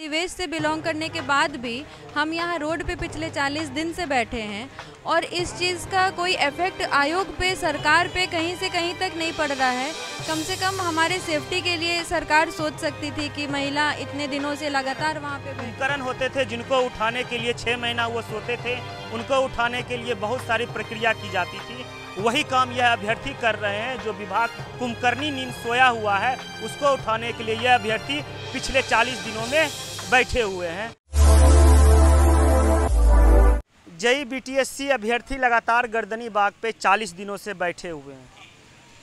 परिवेश से बिलोंग करने के बाद भी हम यहाँ रोड पे पिछले 40 दिन से बैठे हैं और इस चीज़ का कोई इफेक्ट आयोग पे, सरकार पे कहीं से कहीं तक नहीं पड़ रहा है। कम से कम हमारे सेफ्टी के लिए सरकार सोच सकती थी कि महिला इतने दिनों से लगातार वहाँ पे उपकरण होते थे जिनको उठाने के लिए 6 महीना वो सोते थे, उनको उठाने के लिए बहुत सारी प्रक्रिया की जाती थी। वही काम यह अभ्यर्थी कर रहे हैं। जो विभाग कुंभकर्णी नींद सोया हुआ है उसको उठाने के लिए यह अभ्यर्थी पिछले 40 दिनों में बैठे हुए हैं। जेईई बीटीएससी अभ्यर्थी लगातार गर्दनी बाग पे 40 दिनों से बैठे हुए हैं।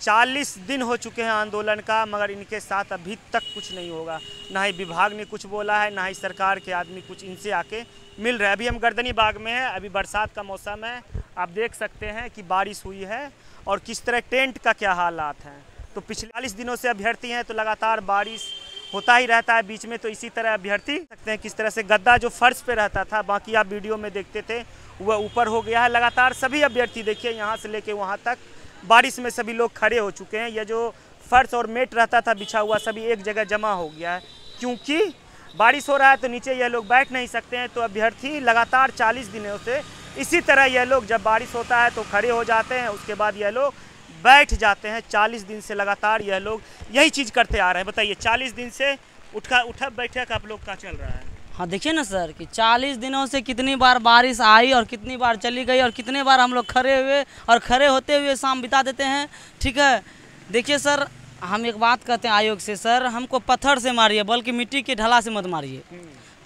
40 दिन हो चुके हैं आंदोलन का, मगर इनके साथ अभी तक कुछ नहीं होगा। ना ही विभाग ने कुछ बोला है, ना ही सरकार के आदमी कुछ इनसे आके मिल रहा है। अभी हम गर्दनी बाग में हैं, अभी बरसात का मौसम है। आप देख सकते हैं कि बारिश हुई है और किस तरह टेंट का क्या हालात हैं। तो पिछले 40 दिनों से अभ्यर्थी हैं तो लगातार बारिश होता ही रहता है बीच में। तो इसी तरह अभ्यर्थी सकते हैं किस तरह से गद्दा जो फर्श पे रहता था, बाकी आप वीडियो में देखते थे, वह ऊपर हो गया है। लगातार सभी अभ्यर्थी देखिए यहाँ से लेके वहाँ तक बारिश में सभी लोग खड़े हो चुके हैं। यह जो फर्श और मेट रहता था बिछा हुआ सभी एक जगह जमा हो गया है। क्योंकि बारिश हो रहा है तो नीचे यह लोग बैठ नहीं सकते हैं। तो अभ्यर्थी लगातार 40 दिनों से इसी तरह यह लोग, जब बारिश होता है तो खड़े हो जाते हैं, उसके बाद यह लोग बैठ जाते हैं। 40 दिन से लगातार यह लोग यही चीज़ करते आ रहे हैं। बताइए 40 दिन से उठक बैठक आप लोग का चल रहा है। हाँ देखिए ना सर कि 40 दिनों से कितनी बार बारिश आई और कितनी बार चली गई और कितने बार हम लोग खड़े हुए और खड़े होते हुए शाम बिता देते हैं। ठीक है, देखिए सर, हम एक बात कहते हैं आयोग से, सर हमको पत्थर से मारिए, बल्कि मिट्टी की ढला से मत मारिए।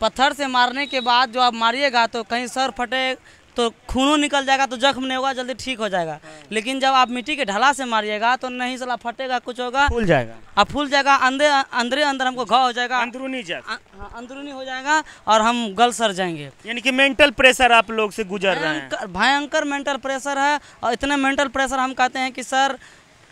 पत्थर से मारने के बाद जो आप मारिएगा तो कहीं सर फटे तो खूनों निकल जाएगा, तो जख्म नहीं होगा, जल्दी ठीक हो जाएगा। लेकिन जब आप मिट्टी के ढला से मारिएगा तो नहीं साला फटेगा, कुछ होगा, फूल जाएगा। अब फूल जाएगा, अंदर हमको घाव हो जाएगा, अंदरूनी हो जाएगा और हम गल सर जाएंगे। यानी कि मेंटल प्रेशर आप लोग से गुजर रहे हैं। भयंकर मेंटल प्रेशर है। और इतना मेंटल प्रेशर हम कहते हैं कि सर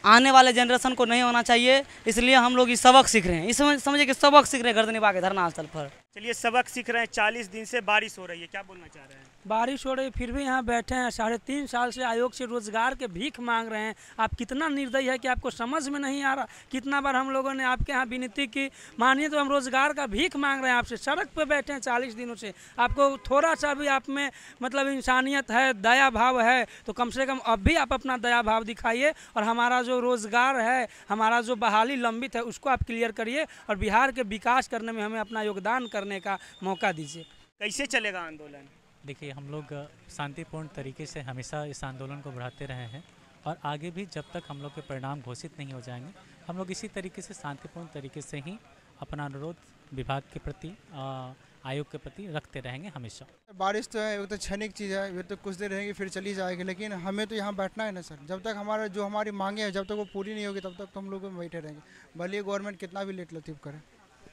आने वाले जनरेशन को नहीं होना चाहिए। इसलिए हम लोग ये सबक सीख रहे हैं। इस समझिए कि सबक सीख रहे हैं गर्दनी बाग के धरना स्थल पर। चलिए, सबक सीख रहे हैं। 40 दिन से बारिश हो रही है, क्या बोलना चाह रहे हैं? बारिश हो रही है फिर भी यहाँ बैठे हैं। 3.5 साल से आयोग से रोजगार के भीख मांग रहे हैं। आप कितना निर्दयी है कि आपको समझ में नहीं आ रहा। कितना बार हम लोगों ने आपके यहाँ विनती की, मानिए तो हम रोजगार का भीख मांग रहे हैं आपसे। सड़क पे बैठे हैं 40 दिनों से। आपको थोड़ा सा भी आप में मतलब इंसानियत है, दया भाव है, तो कम से कम अब भी आप अपना दया भाव दिखाइए और हमारा जो रोजगार है, हमारा जो बहाली लंबित है, उसको आप क्लियर करिए और बिहार के विकास करने में हमें अपना योगदान करने का मौका दीजिए। कैसे चलेगा आंदोलन? देखिए, हम लोग शांतिपूर्ण तरीके से हमेशा इस आंदोलन को बढ़ाते रहे हैं और आगे भी जब तक हम लोग के परिणाम घोषित नहीं हो जाएंगे, हम लोग इसी तरीके से शांतिपूर्ण तरीके से ही अपना अनुरोध विभाग के प्रति, आयोग के प्रति रखते रहेंगे हमेशा। बारिश तो है, वो तो क्षणिक चीज़ है, वो तो कुछ देर रहेगी फिर चली जाएगी। लेकिन हमें तो यहाँ बैठना है ना सर। जब तक हमारी मांगे हैं, जब तक वो पूरी नहीं होगी तब तक तो हम लोग बैठे रहेंगे, भले गवर्नमेंट कितना भी लेट लतीफ़ करे।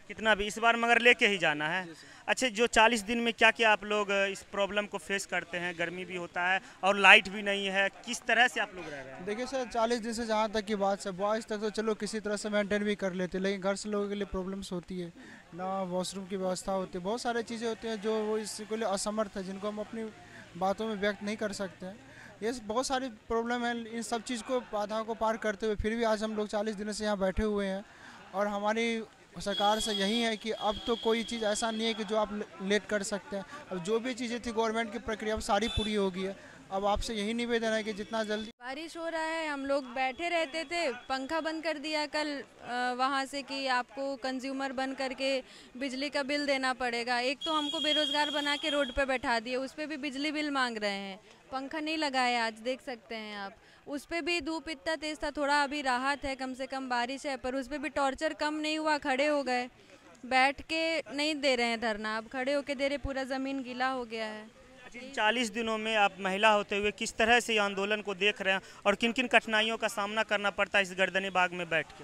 कितना भी इस बार मगर लेके ही जाना है। अच्छा, जो 40 दिन में क्या क्या आप लोग इस प्रॉब्लम को फेस करते हैं? गर्मी भी होता है और लाइट भी नहीं है, किस तरह से आप लोग रह रहे हैं? देखिए सर, 40 दिन से जहाँ तक की बात है, बॉयज़ तक तो चलो किसी तरह से मेंटेन भी कर लेते, लेकिन घर से लोगों के लिए प्रॉब्लम्स होती है ना, वॉशरूम की व्यवस्था होती है, बहुत सारी चीज़ें होती हैं जो वो इसके लिए असमर्थ है, जिनको हम अपनी बातों में व्यक्त नहीं कर सकते हैं। ये बहुत सारी प्रॉब्लम है। इन सब चीज़ को, बाधाओं को पार करते हुए फिर भी आज हम लोग 40 दिनों से यहाँ बैठे हुए हैं और हमारी सरकार से यही है कि अब तो कोई चीज़ ऐसा नहीं है कि जो आप लेट कर सकते हैं। अब जो भी चीज़ें थी गवर्नमेंट की प्रक्रिया अब सारी पूरी हो गई है। अब आपसे यही निवेदन है कि जितना जल्दी। बारिश हो रहा है, हम लोग बैठे रहते थे, पंखा बंद कर दिया कल वहाँ से कि आपको कंज्यूमर बंद करके बिजली का बिल देना पड़ेगा। एक तो हमको बेरोजगार बना के रोड पे बैठा दिए, उस पर भी बिजली बिल मांग रहे हैं। पंखा नहीं लगाया आज, देख सकते हैं आप। उस पर भी धूप इतना तेज़ था, थोड़ा अभी राहत है, कम से कम बारिश है, पर उस पर भी टॉर्चर कम नहीं हुआ। खड़े हो गए, बैठ के नहीं दे रहे हैं धरना, अब खड़े होके दे रहे, पूरा ज़मीन गीला हो गया है। 40 दिनों में आप महिला होते हुए किस तरह से आंदोलन को देख रहे हैं और किन किन कठिनाइयों का सामना करना पड़ता है इस गर्दनी बाग में बैठ के?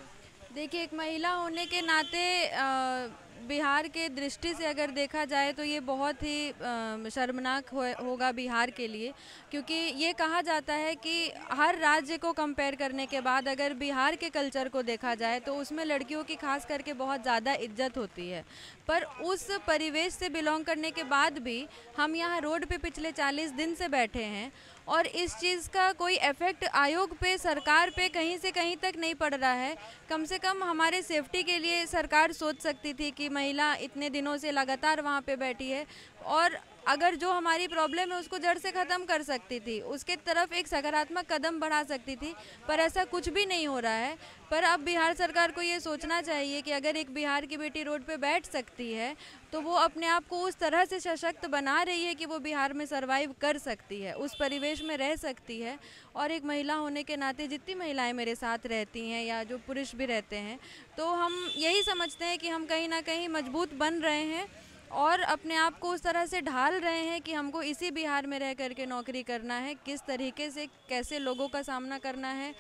देखिए, एक महिला होने के नाते बिहार के दृष्टि से अगर देखा जाए तो ये बहुत ही शर्मनाक होगा बिहार के लिए, क्योंकि ये कहा जाता है कि हर राज्य को कंपेयर करने के बाद अगर बिहार के कल्चर को देखा जाए तो उसमें लड़कियों की खास करके बहुत ज़्यादा इज्जत होती है। पर उस परिवेश से बिलोंग करने के बाद भी हम यहाँ रोड पे पिछले 40 दिन से बैठे हैं और इस चीज़ का कोई इफेक्ट आयोग पे, सरकार पे कहीं से कहीं तक नहीं पड़ रहा है। कम से कम हमारे सेफ्टी के लिए सरकार सोच सकती थी कि महिला इतने दिनों से लगातार वहाँ पे बैठी है और अगर जो हमारी प्रॉब्लम है उसको जड़ से ख़त्म कर सकती थी, उसके तरफ एक सकारात्मक कदम बढ़ा सकती थी, पर ऐसा कुछ भी नहीं हो रहा है। पर अब बिहार सरकार को ये सोचना चाहिए कि अगर एक बिहार की बेटी रोड पे बैठ सकती है तो वो अपने आप को उस तरह से सशक्त बना रही है कि वो बिहार में सर्वाइव कर सकती है, उस परिवेश में रह सकती है। और एक महिला होने के नाते जितनी महिलाएं मेरे साथ रहती हैं या जो पुरुष भी रहते हैं, तो हम यही समझते हैं कि हम कहीं ना कहीं मजबूत बन रहे हैं और अपने आप को उस तरह से ढाल रहे हैं कि हमको इसी बिहार में रह करके नौकरी करना है, किस तरीके से कैसे लोगों का सामना करना है,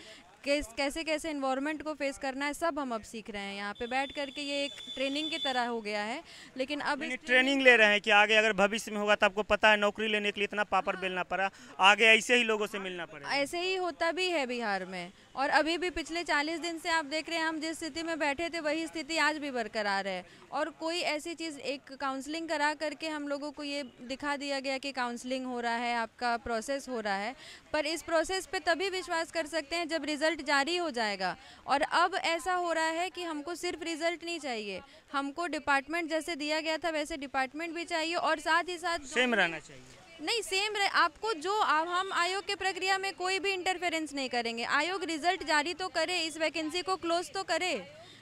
कैसे कैसे इन्वायरमेंट को फेस करना है, सब हम अब सीख रहे हैं। यहाँ पे बैठ करके ये एक ट्रेनिंग की तरह हो गया है, लेकिन अब ट्रेनिंग ले रहे हैं कि आगे अगर भविष्य में होगा तो आपको पता है नौकरी लेने के लिए इतना पापड़ बेलना पड़ा, आगे ऐसे ही लोगों से मिलना पड़ेगा। ऐसे ही होता भी है बिहार में और अभी भी पिछले 40 दिन से आप देख रहे हैं हम जिस स्थिति में बैठे थे वही स्थिति आज भी बरकरार है। और कोई ऐसी चीज़, एक काउंसलिंग करा करके हम लोगों को ये दिखा दिया गया कि काउंसलिंग हो रहा है, आपका प्रोसेस हो रहा है, पर इस प्रोसेस पे तभी विश्वास कर सकते हैं जब रिजल्ट जारी हो जाएगा। और अब ऐसा हो रहा है कि हमको सिर्फ रिजल्ट नहीं चाहिए, हमको डिपार्टमेंट जैसे दिया गया था वैसे डिपार्टमेंट भी चाहिए और साथ ही साथ सेम रहना चाहिए। नहीं, सेम रहे आपको जो हम आयोग के प्रक्रिया में कोई भी इंटरफेरेंस नहीं करेंगे। आयोग रिजल्ट जारी तो करे, इस वैकेंसी को क्लोज तो करे।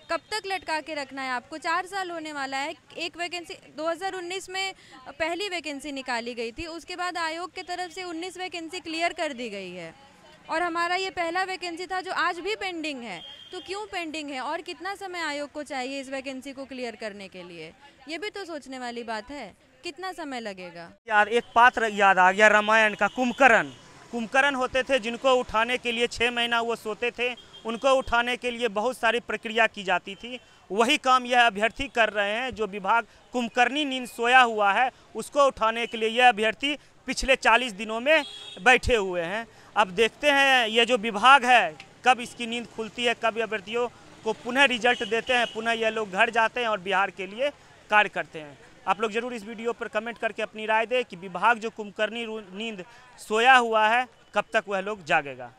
कब तक लटका के रखना है आपको? 4 साल होने वाला है। एक वैकेंसी 2019 में पहली वैकेंसी निकाली गई थी, उसके बाद आयोग की तरफ से 19 वैकेंसी क्लियर कर दी गई है और हमारा ये पहला वैकेंसी था जो आज भी पेंडिंग है। तो क्यों पेंडिंग है और कितना समय आयोग को चाहिए इस वैकेंसी को क्लियर करने के लिए? ये भी तो सोचने वाली बात है, कितना समय लगेगा। यार एक पात्र याद आ गया रामायण का, कुंभकर्ण। कुंभकर्ण होते थे जिनको उठाने के लिए 6 महीना वो सोते थे, उनको उठाने के लिए बहुत सारी प्रक्रिया की जाती थी। वही काम यह अभ्यर्थी कर रहे हैं। जो विभाग कुंभकर्णी नींद सोया हुआ है उसको उठाने के लिए यह अभ्यर्थी पिछले 40 दिनों में बैठे हुए हैं। अब देखते हैं ये जो विभाग है कब इसकी नींद खुलती है, कब अभ्यर्थियों को पुनः रिजल्ट देते हैं, पुनः यह लोग घर जाते हैं और बिहार के लिए कार्य करते हैं। आप लोग जरूर इस वीडियो पर कमेंट करके अपनी राय दें कि विभाग जो कुंभकर्णी नींद सोया हुआ है कब तक वह लोग जागेगा।